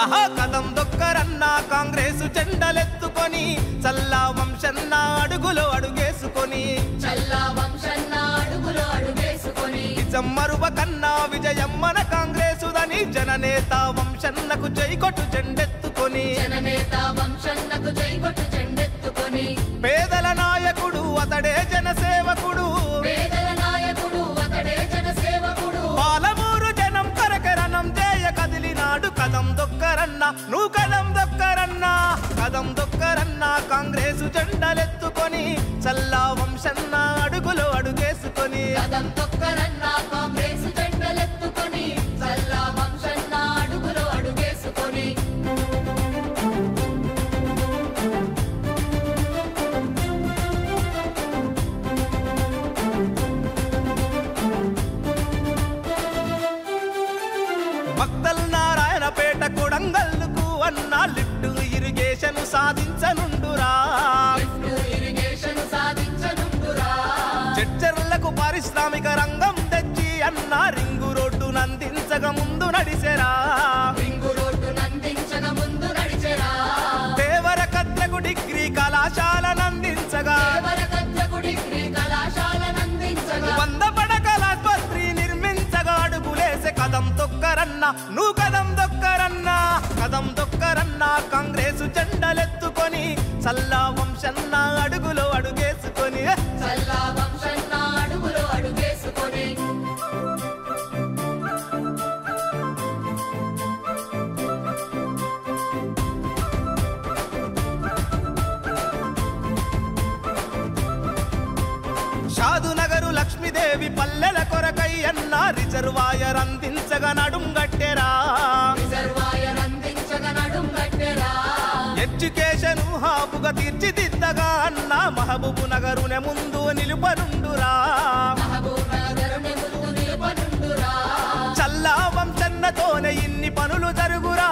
ఆహా కదం దొక్కరన్న కాంగ్రెస్ జెండలెత్తుకొని చల్లా వంశన్న అడుగులో అడుగేసుకొని నిజం మరువకన్నా విజయం మన కాంగ్రెసుదని జననేత వంశన్నకు జైకొట్టు జెండెత్తుకొని పేదల నాయకుడు అతడే జనసేవకుడు పాలమూరు జనం కరకరణం చేయ కదిలినాడు కదం దొక్కరన్న నువ్వు కదం దొక్కరన్నా కదం దొక్కరన్న కాంగ్రెసు జెండలెత్తుకొని చల్లా వంశన్న అడుగులో అడుగేసుకొని మక్తల్ నారాయణపేట కొడంగల్లుకు అన్న లిఫ్ట్ ఇరిగేషన్ సాధించనుండురా చర్చర్లకు పారిశ్రామిక రంగం తెచ్చి అన్న రింగు రోడ్డు నందించక ముందు నడిచెరా దేవరకద్రకు డిగ్రీ కళాశాల నందించగా 100 పడకల ఆస్పత్రి నిర్మించగా అడుగులేసే కదం దొక్కరన్న నువ్వు కదం దొక్కరన్నా కదం దొక్కరన్న కాంగ్రెసు జెండలెత్తుకొని చల్లా వంశన్న అడుగులో అడుగేసుకొని షాదునగరు లక్ష్మీదేవి పల్లెల కొరకై అన్న రిజర్వాయర్ అందించగా నడుంగట్టెరా ఎడ్యుకేషన్ హాబుగా తీర్చిదిద్దగా అన్న మహబూబు నగరునే ముందు నిలుపనుండురా చల్లా వంశన్నతోనే ఇన్ని పనులు జరుగురా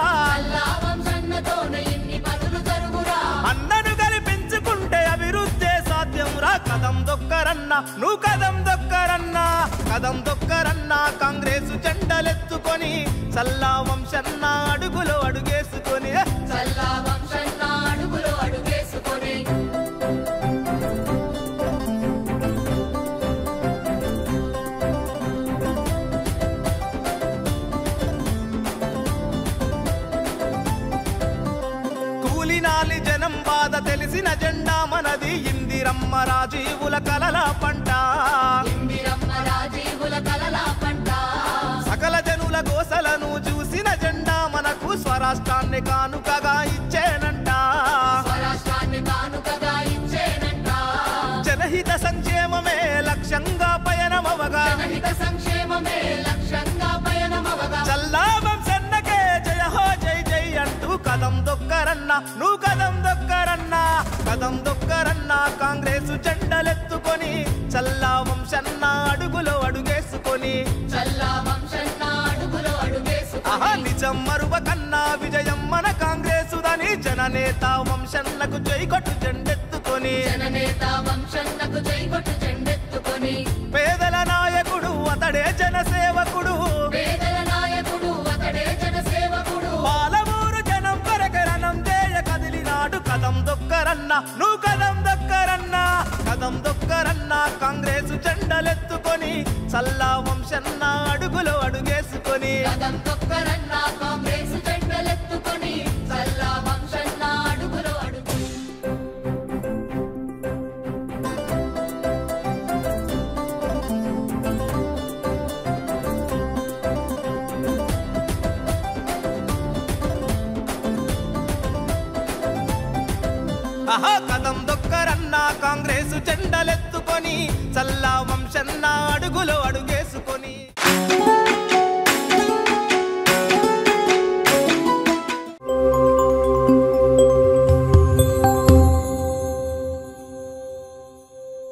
అన్నను కల్పించుకుంటే అభివృద్ధి సాధ్యం రా కదం దొక్కరన్న నువ్వు కదం దొక్కరన్నా కదం దొక్కరన్న కాంగ్రెసు జెండలెత్తుకొని చల్లా వంశన్న అడుగులో అడుగేసుకొని కూలినాలి జనం బాధ తెలిసిన జెండా మనది ఇందిరమ్మ రాజీవుల కలల పంట సకల జనుల గోసలను చూసిన జెండా మనకు స్వరాష్ట్రాన్ని కానుకగా ఇచ్చేనంట జనహిత సంక్షేమమే లక్ష్యంగా పయనమవగా చల్లా వంశన్నకే జయ హో జై జై అంటూ కదం దొక్కరన్న నువ్వు కదం దొక్కరన్నా కదం దొక్కరన్న కాంగ్రెసు జెండలెత్తుకొని చల్లా వంశన్న అడుగులో అడుగేసుకొని ఆహా నిజం మరువకన్నా విజయం మన కాంగ్రెసుదని జననేత వంశన్నకు జైకొట్టు జెండెత్తుకొని పేదల నాయకుడు అతడే జనసేవకుడు పాలమూరు జనం కరకరణం చేయ కదిలినాడు కదం దొక్కరన్న నువ్వు కదం దొక్కరన్నా కదం దొక్కరన్న కాంగ్రెసు జెండలెత్తుకొని చల్లా వంశన్న అడుగులో అడుగేసుకొని ఆహా కదం దొక్కరన్న కాంగ్రెసు జెండలెత్తుకొని చల్లా వంశన్న అడుగులో అడుగే